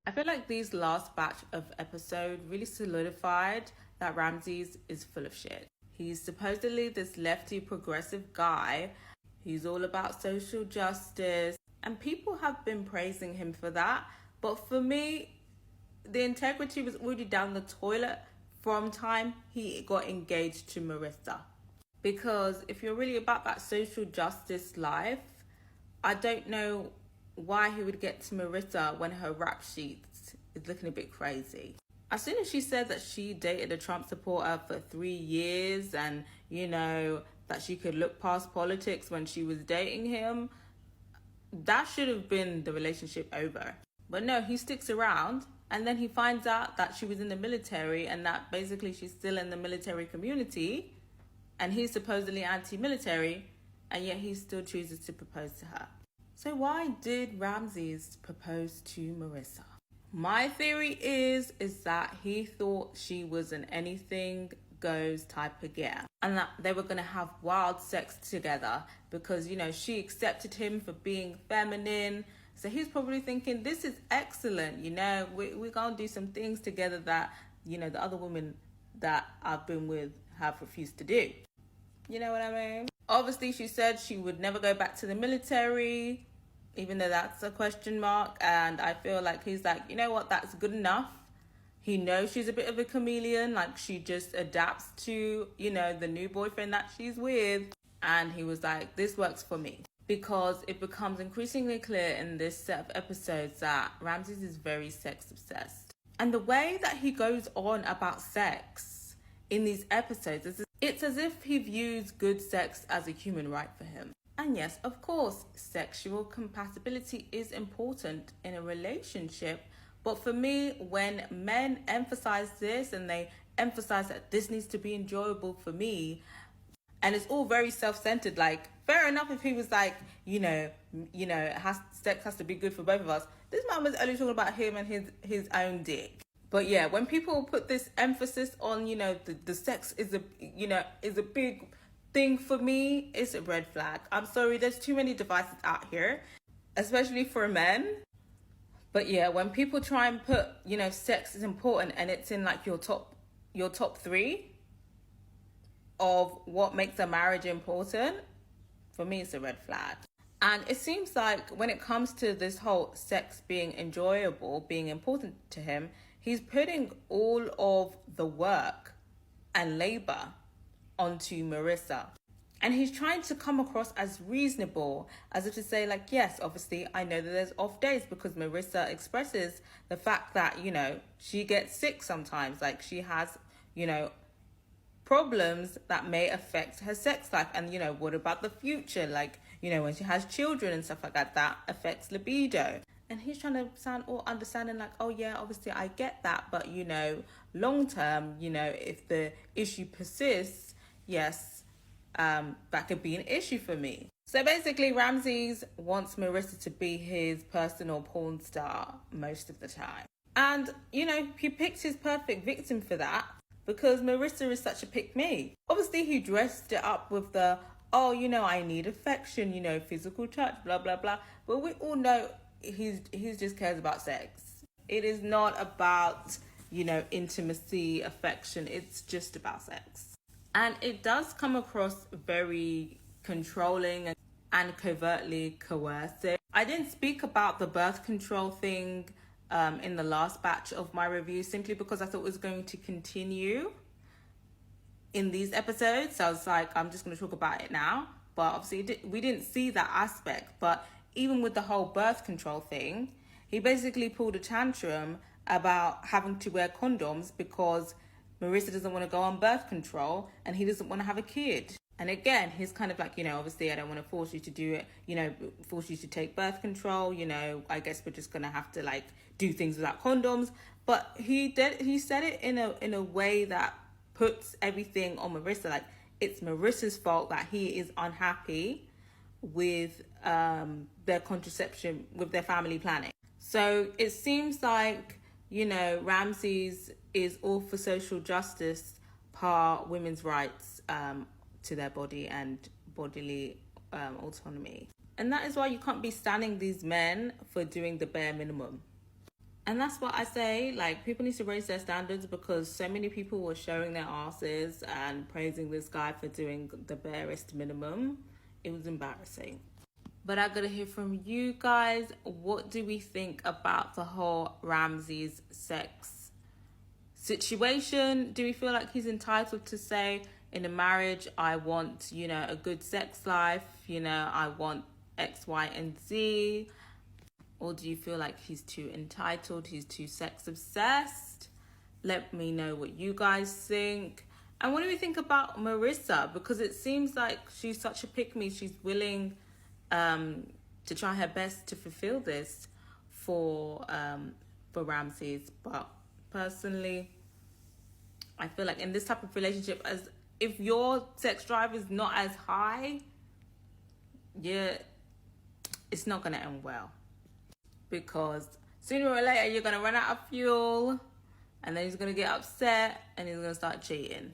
I feel like these last batch of episodes really solidified that Ramses is full of shit. He's supposedly this lefty progressive guy. He's all about social justice, and people have been praising him for that. But for me, the integrity was already down the toilet from time he got engaged to Marissa. Because if you're really about that social justice life, I don't know why he would get to Marissa when her rap sheet is looking a bit crazy. As soon as she said that she dated a Trump supporter for 3 years and, that she could look past politics when she was dating him, that should have been the relationship over. But no, he sticks around, and then he finds out that she was in the military and that basically she's still in the military community, and he's supposedly anti-military, and yet he still chooses to propose to her. So why did Ramses propose to Marissa? My theory is that he thought she was an anything goes type of girl, and that they were going to have wild sex together because, she accepted him for being feminine. So he's probably thinking, this is excellent, we're going to do some things together that, the other women that I've been with have refused to do. You know what I mean? Obviously, she said she would never go back to the military, even though that's a question mark. And I feel like he's like, you know what, that's good enough. He knows she's a bit of a chameleon, like she just adapts to, the new boyfriend that she's with. And he was like, this works for me. Because it becomes increasingly clear in this set of episodes that Ramses is very sex obsessed. And the way that he goes on about sex in these episodes, it's as if he views good sex as a human right for him. And yes, of course, sexual compatibility is important in a relationship. But for me, when men emphasize this and they emphasize that this needs to be enjoyable for me, and it's all very self-centered, like, fair enough if he was like, sex has to be good for both of us. This man was only talking about him and his own dick. But yeah, when people put this emphasis on, the sex is a big thing for me, it's a red flag. I'm sorry, there's too many devices out here, especially for men. But yeah, when people try and put, sex is important and it's in like your top 3 of what makes a marriage important, for me, it's a red flag. And it seems like when it comes to this whole sex being enjoyable, being important to him, he's putting all of the work and labor onto Marissa. And he's trying to come across as reasonable, as if to say, like, yes, obviously, I know that there's off days, because Marissa expresses the fact that, she gets sick sometimes. Like, she has, problems that may affect her sex life. And, what about the future? Like, when she has children and stuff like that, that affects libido. And he's trying to sound all understanding, like, oh yeah, obviously I get that. But, long term, if the issue persists, yes, that could be an issue for me. So basically, Ramses wants Marissa to be his personal porn star most of the time. And, he picked his perfect victim for that, because Marissa is such a pick-me. Obviously, he dressed it up with the, I need affection, physical touch, blah, blah, blah. But we all know he's just cares about sex. It is not about, intimacy, affection. It's just about sex. And it does come across very controlling and covertly coercive. I didn't speak about the birth control thing in the last batch of my review, simply because I thought it was going to continue in these episodes. So I was like, I'm just going to talk about it now. But obviously we didn't see that aspect. But even with the whole birth control thing, he basically pulled a tantrum about having to wear condoms because Marissa doesn't want to go on birth control and he doesn't want to have a kid. And again, he's kind of like, obviously I don't want to force you to do it, force you to take birth control, I guess we're just going to have to like do things without condoms. But he said it in a way that puts everything on Marissa. Like, it's Marissa's fault that he is unhappy with their contraception, with their family planning. So it seems like, Ramses is all for social justice, par women's rights to their body and bodily autonomy. And that is why you can't be standing these men for doing the bare minimum. And that's what I say, like, people need to raise their standards, because so many people were showing their asses and praising this guy for doing the barest minimum. It was embarrassing. But I gotta hear from you guys. What do we think about the whole Ramsey's sex situation? Do we feel like he's entitled to say in a marriage, I want, a good sex life, I want X, Y, and Z? Or do you feel like he's too entitled, he's too sex obsessed? Let me know what you guys think. And what do we think about Marissa? Because it seems like she's such a pick-me. She's willing to try her best to fulfill this for Ramses. But personally, I feel like in this type of relationship, as if your sex drive is not as high, it's not going to end well. Because sooner or later, you're going to run out of fuel, and then he's going to get upset, and he's going to start cheating.